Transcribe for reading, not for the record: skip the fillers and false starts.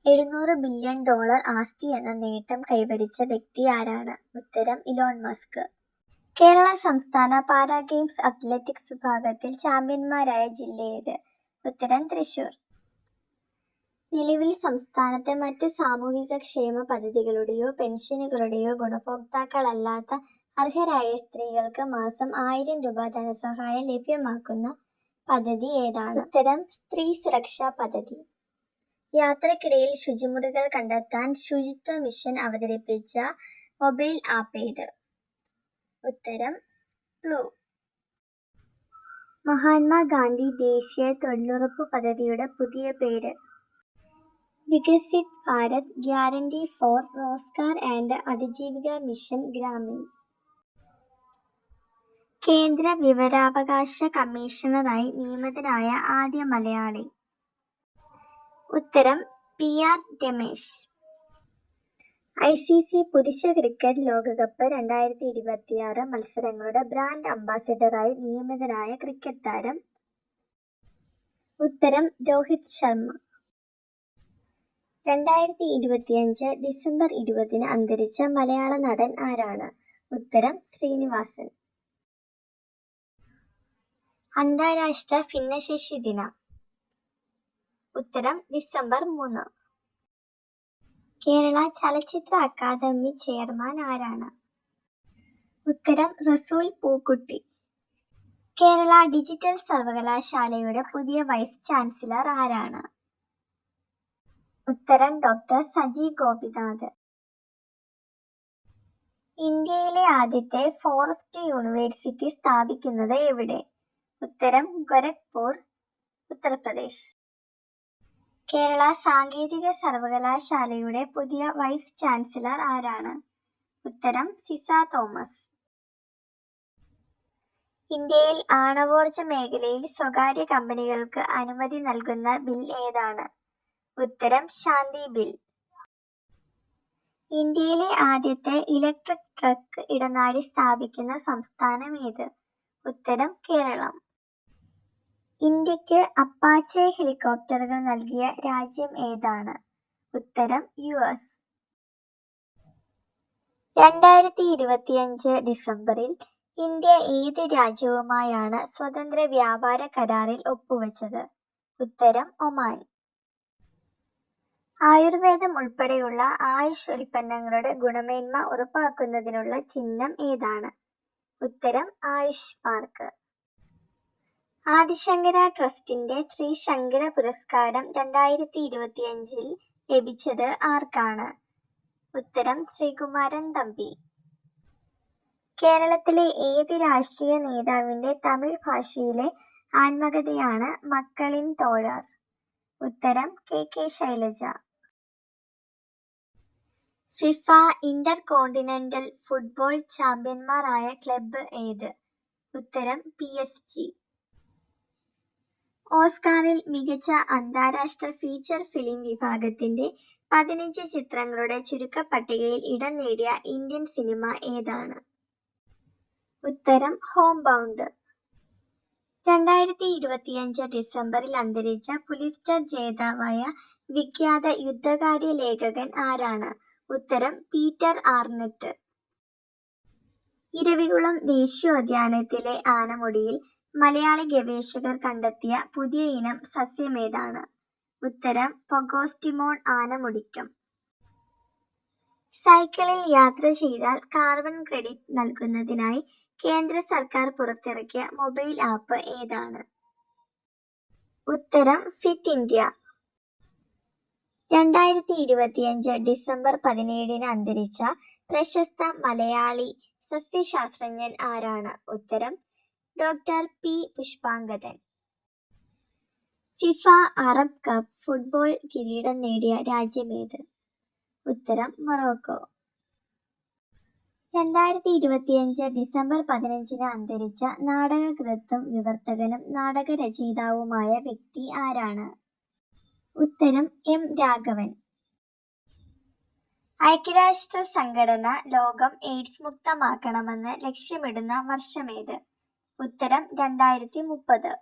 $700 billion ആസ്തി എന്ന നേട്ടം കൈവരിച്ച വ്യക്തി ആരാണ്? ഉത്തരം ഇലോൺ മസ്ക്. കേരള സംസ്ഥാന പാരാ ഗെയിംസ് അത്ലറ്റിക്സ് വിഭാഗത്തിൽ ചാമ്പ്യന്മാരായ ജില്ല ഏത്? ഉത്തരം തൃശൂർ. നിലവിൽ സംസ്ഥാനത്തെ മറ്റ് സാമൂഹിക ക്ഷേമ പദ്ധതികളുടെയോ പെൻഷനുകളുടെയോ ഗുണഭോക്താക്കളല്ലാത്ത അർഹരായ സ്ത്രീകൾക്ക് മാസം 1000 രൂപ ധനസഹായം ലഭ്യമാക്കുന്ന പദ്ധതി ഏതാണ്? ഉത്തരം സ്ത്രീ സുരക്ഷാ പദ്ധതി. യാത്രക്കിടയിൽ ശുചിമുറികൾ കണ്ടെത്താൻ ശുചിത്വ മിഷൻ അവതരിപ്പിച്ച മൊബൈൽ ആപ്പ് ഏത്? ഉത്തരം ക്ലൂ. മഹാത്മാഗാന്ധി ദേശീയ തൊഴിലുറപ്പ് പദ്ധതിയുടെ പുതിയ പേര്? Viksit Bharat guarantee for Rozgar and അതിജീവിക മിഷൻ ഗ്രാമീൺ. കേന്ദ്ര വിവരാവകാശ കമ്മീഷണറായി നിയമിതനായ ആദ്യ മലയാളി? ഉത്തരം PR രമേശ്. ICC പുരുഷ ക്രിക്കറ്റ് ലോകകപ്പ് 2026 മത്സരങ്ങളുടെ ബ്രാൻഡ് അംബാസിഡറായി നിയമിതനായ ക്രിക്കറ്റ് താരം? ഉത്തരം രോഹിത് ശർമ്മ. 2025 ഡിസംബർ 20 അന്തരിച്ച മലയാള നടൻ ആരാണ്? ഉത്തരം ശ്രീനിവാസൻ. അന്താരാഷ്ട്ര ഭിന്നശേഷി ദിനം? ഉത്തരം ഡിസംബർ 3. കേരള ചലച്ചിത്ര അക്കാദമി ചെയർമാൻ ആരാണ്? ഉത്തരം റസൂൽ പൂക്കുട്ടി. കേരള ഡിജിറ്റൽ സർവകലാശാലയുടെ പുതിയ വൈസ് ചാൻസലർ ആരാണ്? ഉത്തരം ഡോക്ടർ സജി ഗോപിനാഥ്. ഇന്ത്യയിലെ ആദ്യത്തെ ഫോറസ്റ്റ് യൂണിവേഴ്സിറ്റി സ്ഥാപിക്കുന്നത് എവിടെ? ഉത്തരം ഗോരഖ്പൂർ, ഉത്തർപ്രദേശ്. കേരള സാങ്കേതിക സർവകലാശാലയുടെ പുതിയ വൈസ് ചാൻസലർ ആരാണ്? ഉത്തരം സിസ തോമസ്. ഇന്ത്യയിൽ ആണവോർജ മേഖലയിൽ സ്വകാര്യ കമ്പനികൾക്ക് അനുമതി നൽകുന്ന ബിൽ ഏതാണ്? ഉത്തരം ശാന്തി ബിൽ. ഇന്ത്യയിലെ ആദ്യത്തെ ഇലക്ട്രിക് ട്രക്ക് ഇടനാഴി സ്ഥാപിക്കുന്ന സംസ്ഥാനം ഏത്? ഉത്തരം കേരളം. ഇന്ത്യക്ക് അപ്പാച്ചെ ഹെലികോപ്റ്ററുകൾ നൽകിയ രാജ്യം ഏതാണ്? ഉത്തരം US. 2025 ഡിസംബറിൽ ഇന്ത്യ ഏത് രാജ്യവുമായാണ് സ്വതന്ത്ര വ്യാപാര കരാറിൽ ഒപ്പുവെച്ചത്? ഉത്തരം ഒമാൻ. ആയുർവേദം ഉൾപ്പെടെയുള്ള ആയുഷ് ഉൽപ്പന്നങ്ങളുടെ ഗുണമേന്മ ഉറപ്പാക്കുന്നതിനുള്ള ചിഹ്നം ഏതാണ്? ഉത്തരം ആയുഷ് മാർക്ക്. ആദിശങ്കര ട്രസ്റ്റിന്റെ ശ്രീ ശങ്കര പുരസ്കാരം 2025 ലഭിച്ചത് ആർക്കാണ്? ഉത്തരം ശ്രീകുമാരൻ തമ്പി. കേരളത്തിലെ ഏത് രാഷ്ട്രീയ നേതാവിന്റെ തമിഴ് ഭാഷയിലെ ആത്മകഥയാണ് മക്കളിൻ തോഴർ? ഉത്തരം KK Shailaja. FIFA intercontinental football ചാമ്പ്യന്മാരായ ക്ലബ്ബ് ഏത്? ഉത്തരം PSG. ഓസ്കാറിൽ മികച്ച അന്താരാഷ്ട്ര ഫീച്ചർ ഫിലിം വിഭാഗത്തിന്റെ 15 ചിത്രങ്ങളുടെ ചുരുക്കപ്പട്ടികയിൽ ഇടം നേടിയ ഇന്ത്യൻ സിനിമ ഏതാണ്? ഉത്തരം ഹോം ബൗണ്ട്. 2025 ഡിസംബറിൽ അന്തരിച്ച പുലിറ്റ്സർ ജേതാവായ വിഖ്യാത യുദ്ധകാര്യ ലേഖകൻ ആരാണ്? ഉത്തരം പീറ്റർ ആർനെറ്റ്. ഇരവികുളം ദേശീയോദ്യാനത്തിലെ ആനമുടിയിൽ മലയാളി ഗവേഷകർ കണ്ടെത്തിയ പുതിയ ഇനം സസ്യമേതാണ്? ഉത്തരം പൊഗോസ്റ്റിമോൺ ആനമുടിക്കം. സൈക്കിളിൽ യാത്ര ചെയ്താൽ കാർബൺ ക്രെഡിറ്റ് നൽകുന്നതിനായി കേന്ദ്ര സർക്കാർ പുറത്തിറക്കിയ മൊബൈൽ ആപ്പ് ഏതാണ്? ഉത്തരം ഫിറ്റ് ഇന്ത്യ. 2025 ഡിസംബർ 17 അന്തരിച്ച പ്രശസ്ത മലയാളി സസ്യശാസ്ത്രജ്ഞൻ ആരാണ്? ഉത്തരം doctor P Pushpangadan. FIFA Arab cup football കിരീടം നേടിയ രാജ്യമേത്? ഉത്തരം മൊറോക്കോ. 2025 ഡിസംബർ 15 അന്തരിച്ച നാടകകൃത്തും വിവർത്തകനും നാടകരചയിതാവുമായ വ്യക്തി ആരാണ്? ഉത്തരം M രാഘവൻ. ഐക്യരാഷ്ട്ര സംഘടന ലോകം എയ്ഡ്സ് മുക്തമാക്കണമെന്ന് ലക്ഷ്യമിടുന്ന വർഷമേത്? ഉത്തരം 2030.